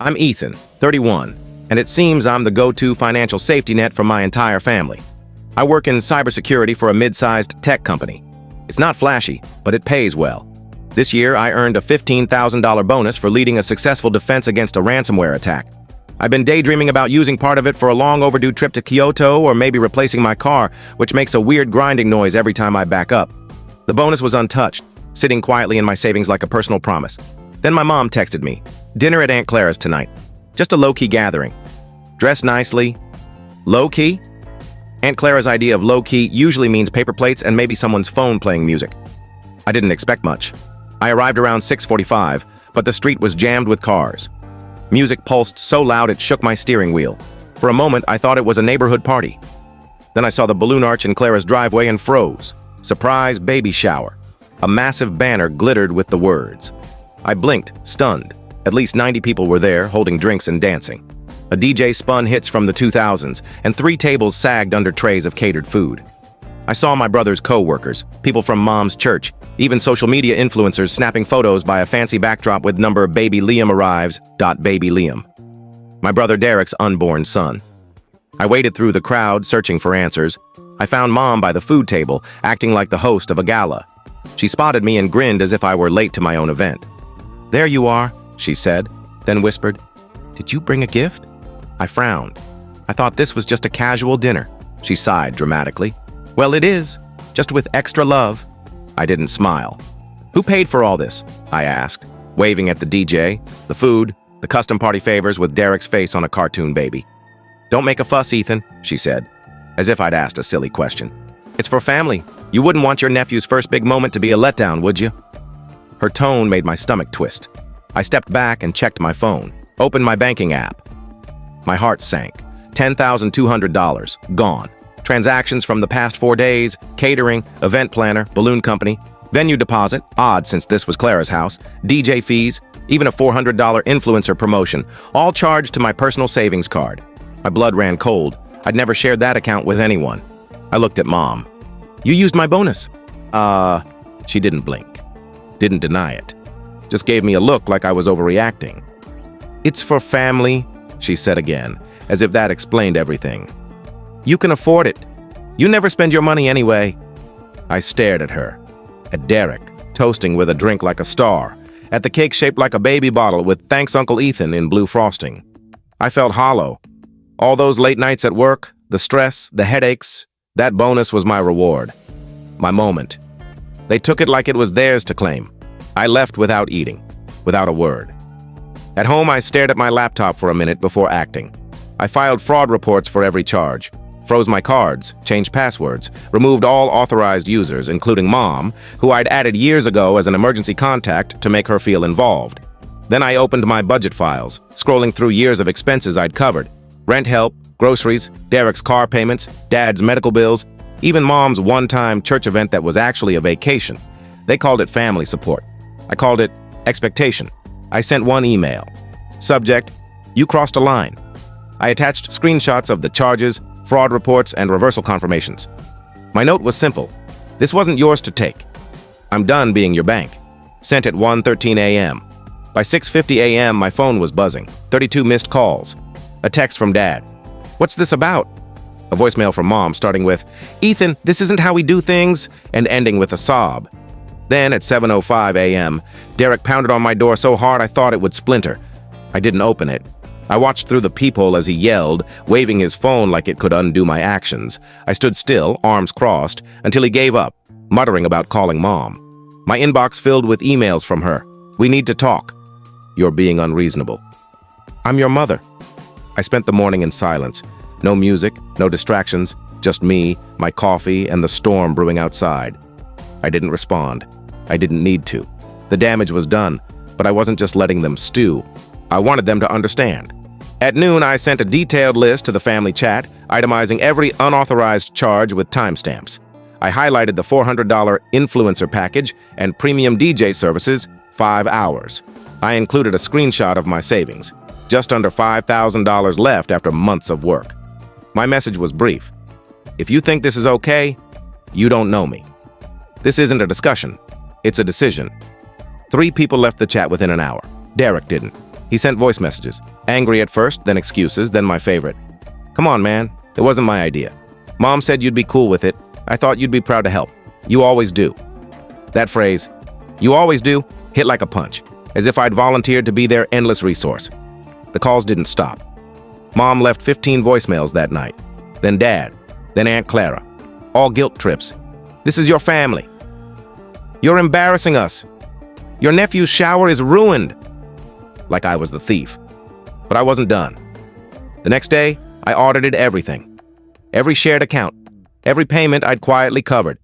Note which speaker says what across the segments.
Speaker 1: I'm Ethan, 31, and it seems I'm the go-to financial safety net for my entire family. I work in cybersecurity for a mid-sized tech company. It's not flashy, but it pays well. This year, I earned a $15,000 bonus for leading a successful defense against a ransomware attack. I've been daydreaming about using part of it for a long overdue trip to Kyoto or maybe replacing my car, which makes a weird grinding noise every time I back up. The bonus was untouched, sitting quietly in my savings like a personal promise. Then my mom texted me, "Dinner at Aunt Clara's tonight. Just a low-key gathering. Dress nicely." Low-key? Aunt Clara's idea of low-key usually means paper plates and maybe someone's phone playing music. I didn't expect much. I arrived around 6:45, but the street was jammed with cars. Music pulsed so loud it shook my steering wheel. For a moment, I thought it was a neighborhood party. Then I saw the balloon arch in Clara's driveway and froze. Surprise baby shower. A massive banner glittered with the words. I blinked, stunned. At least 90 people were there, holding drinks and dancing. A DJ spun hits from the 2000s, and 3 tables sagged under trays of catered food. I saw my brother's co-workers, people from Mom's church, even social media influencers snapping photos by a fancy backdrop with number "Baby Liam arrives." Baby Liam. My brother Derek's unborn son. I waded through the crowd, searching for answers. I found Mom by the food table, acting like the host of a gala. She spotted me and grinned as if I were late to my own event. "There you are," she said, then whispered, "Did you bring a gift?" I frowned. I thought this was just a casual dinner. She sighed dramatically. "Well, it is, just with extra love." I didn't smile. "Who paid for all this?" I asked, waving at the DJ, the food, the custom party favors with Derek's face on a cartoon baby. "Don't make a fuss, Ethan," she said, as if I'd asked a silly question. "It's for family. You wouldn't want your nephew's first big moment to be a letdown, would you?" Her tone made my stomach twist. I stepped back and checked my phone, opened my banking app. My heart sank. $10,200, gone. Transactions from the past 4 days, catering, event planner, balloon company, venue deposit, odd since this was Clara's house, DJ fees, even a $400 influencer promotion, all charged to my personal savings card. My blood ran cold. I'd never shared that account with anyone. I looked at Mom. "You used my bonus." She didn't blink. Didn't deny it. Just gave me a look like I was overreacting. "It's for family," she said again, as if that explained everything. "You can afford it. You never spend your money anyway." I stared at her, at Derek, toasting with a drink like a star, at the cake shaped like a baby bottle with "Thanks, Uncle Ethan" in blue frosting. I felt hollow. All those late nights at work, the stress, the headaches, that bonus was my reward. My moment. They took it like it was theirs to claim. I left without eating, without a word. At home, I stared at my laptop for a minute before acting. I filed fraud reports for every charge, froze my cards, changed passwords, removed all authorized users, including Mom, who I'd added years ago as an emergency contact to make her feel involved. Then I opened my budget files, scrolling through years of expenses I'd covered. Rent help, groceries, Derek's car payments, Dad's medical bills, even Mom's one-time church event that was actually a vacation. They called it family support. I called it expectation. I sent one email. Subject, "You crossed a line." I attached screenshots of the charges, fraud reports, and reversal confirmations. My note was simple. This wasn't yours to take. I'm done being your bank. Sent at 1:13 a.m. By 6:50 a.m., my phone was buzzing. 32 missed calls. A text from Dad. "What's this about?" A voicemail from Mom starting with, "Ethan, this isn't how we do things," and ending with a sob. Then at 7:05 a.m., Derek pounded on my door so hard I thought it would splinter. I didn't open it. I watched through the peephole as he yelled, waving his phone like it could undo my actions. I stood still, arms crossed, until he gave up, muttering about calling Mom. My inbox filled with emails from her. "We need to talk." "You're being unreasonable." "I'm your mother." I spent the morning in silence. No music, no distractions, just me, my coffee, and the storm brewing outside. I didn't respond. I didn't need to. The damage was done, but I wasn't just letting them stew. I wanted them to understand. At noon, I sent a detailed list to the family chat, itemizing every unauthorized charge with timestamps. I highlighted the $400 influencer package and premium DJ services, 5 hours. I included a screenshot of my savings, just under $5,000 left after months of work. My message was brief. If you think this is okay, you don't know me. This isn't a discussion. It's a decision. 3 people left the chat within an hour. Derek didn't. He sent voice messages. Angry at first, then excuses, then my favorite. Come on, man. It wasn't my idea. Mom said you'd be cool with it. I thought you'd be proud to help. You always do. That phrase, you always do, hit like a punch, as if I'd volunteered to be their endless resource. The calls didn't stop. Mom left 15 voicemails that night. Then Dad. Then Aunt Clara. All guilt trips. This is your family. You're embarrassing us. Your nephew's shower is ruined. Like I was the thief. But I wasn't done. The next day, I audited everything. Every shared account. Every payment I'd quietly covered.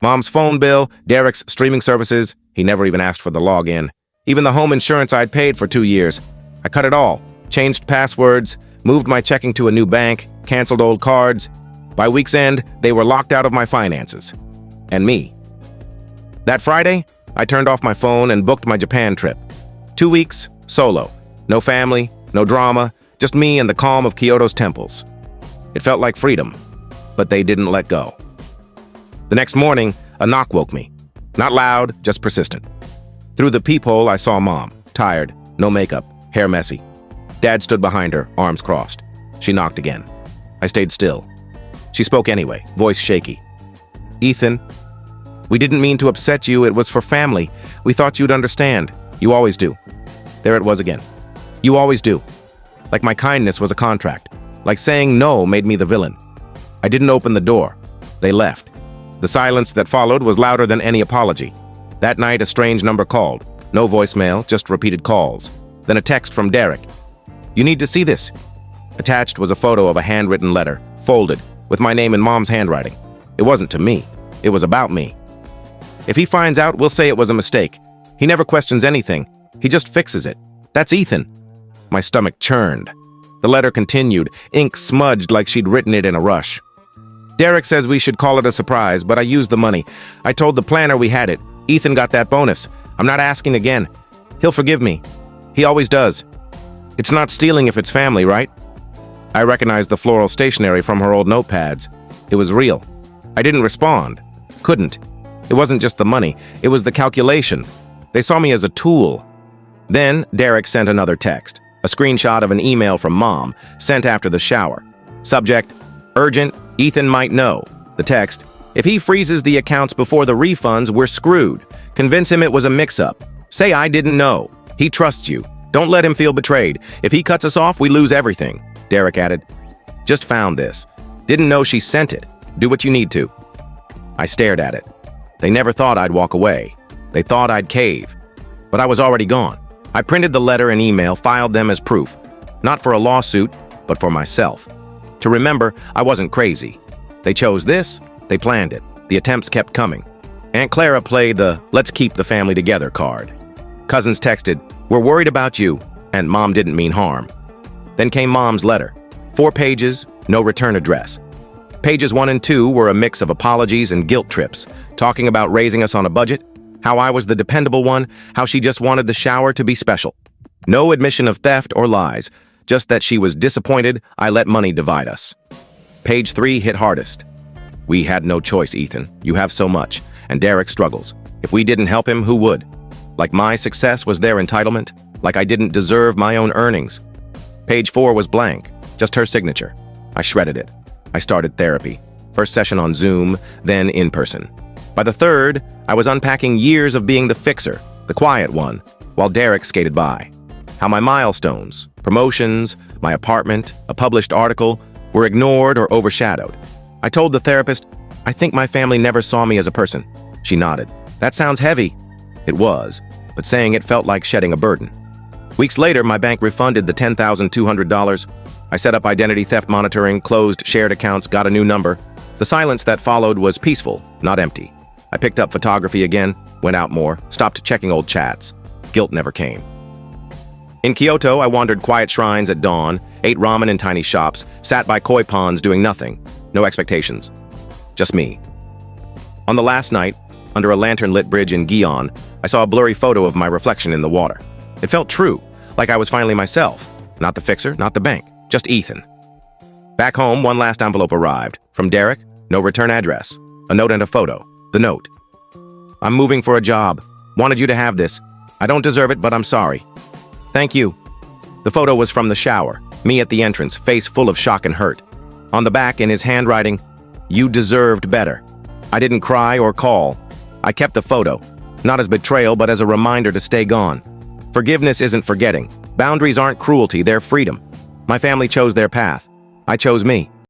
Speaker 1: Mom's phone bill, Derek's streaming services. He never even asked for the login. Even the home insurance I'd paid for 2 years. I cut it all. Changed passwords. Moved my checking to a new bank. Canceled old cards. By week's end, they were locked out of my finances. And me. That Friday, I turned off my phone and booked my Japan trip. 2 weeks, solo. No family, no drama, just me and the calm of Kyoto's temples. It felt like freedom, but they didn't let go. The next morning, a knock woke me. Not loud, just persistent. Through the peephole, I saw Mom, tired, no makeup, hair messy. Dad stood behind her, arms crossed. She knocked again. I stayed still. She spoke anyway, voice shaky. Ethan, we didn't mean to upset you. It was for family. We thought you'd understand. You always do. There it was again. You always do. Like my kindness was a contract. Like saying no made me the villain. I didn't open the door. They left. The silence that followed was louder than any apology. That night, a strange number called. No voicemail, just repeated calls. Then a text from Derek. You need to see this. Attached was a photo of a handwritten letter, folded, with my name in Mom's handwriting. It wasn't to me. It was about me. If he finds out, we'll say it was a mistake. He never questions anything. He just fixes it. That's Ethan. My stomach churned. The letter continued, ink smudged like she'd written it in a rush. Derek says we should call it a surprise, but I used the money. I told the planner we had it. Ethan got that bonus. I'm not asking again. He'll forgive me. He always does. It's not stealing if it's family, right? I recognized the floral stationery from her old notepads. It was real. I didn't respond. Couldn't. It wasn't just the money. It was the calculation. They saw me as a tool. Then Derek sent another text. A screenshot of an email from Mom, sent after the shower. Subject, urgent, Ethan might know. The text, if he freezes the accounts before the refunds, we're screwed. Convince him it was a mix-up. Say I didn't know. He trusts you. Don't let him feel betrayed. If he cuts us off, we lose everything. Derek added, just found this. Didn't know she sent it. Do what you need to. I stared at it. They never thought I'd walk away. They thought I'd cave. But I was already gone. I printed the letter and email, filed them as proof. Not for a lawsuit, but for myself. To remember, I wasn't crazy. They chose this, they planned it. The attempts kept coming. Aunt Clara played the let's keep the family together card. Cousins texted, we're worried about you, and Mom didn't mean harm. Then came Mom's letter. 4 pages, no return address. Pages 1 and 2 were a mix of apologies and guilt trips, talking about raising us on a budget, how I was the dependable one, how she just wanted the shower to be special. No admission of theft or lies, just that she was disappointed I let money divide us. Page 3 hit hardest. We had no choice, Ethan. You have so much, and Derek struggles. If we didn't help him, who would? Like my success was their entitlement? Like I didn't deserve my own earnings? Page 4 was blank, just her signature. I shredded it. I started therapy. First session on Zoom, then in person. By the third, I was unpacking years of being the fixer, the quiet one, while Derek skated by. How my milestones, promotions, my apartment, a published article, were ignored or overshadowed. I told the therapist, I think my family never saw me as a person. She nodded. That sounds heavy. It was, but saying it felt like shedding a burden. Weeks later, my bank refunded the $10,200. I set up identity theft monitoring, closed shared accounts, got a new number. The silence that followed was peaceful, not empty. I picked up photography again, went out more, stopped checking old chats. Guilt never came. In Kyoto, I wandered quiet shrines at dawn, ate ramen in tiny shops, sat by koi ponds doing nothing. No expectations. Just me. On the last night, under a lantern-lit bridge in Gion, I saw a blurry photo of my reflection in the water. It felt true, like I was finally myself. Not the fixer, not the bank, just Ethan. Back home, one last envelope arrived. From Derek, no return address. A note and a photo. The note. I'm moving for a job. Wanted you to have this. I don't deserve it, but I'm sorry. Thank you. The photo was from the shower, me at the entrance, face full of shock and hurt. On the back, in his handwriting, "You deserved better." I didn't cry or call. I kept the photo, not as betrayal, but as a reminder to stay gone. Forgiveness isn't forgetting. Boundaries aren't cruelty, they're freedom. My family chose their path. I chose me.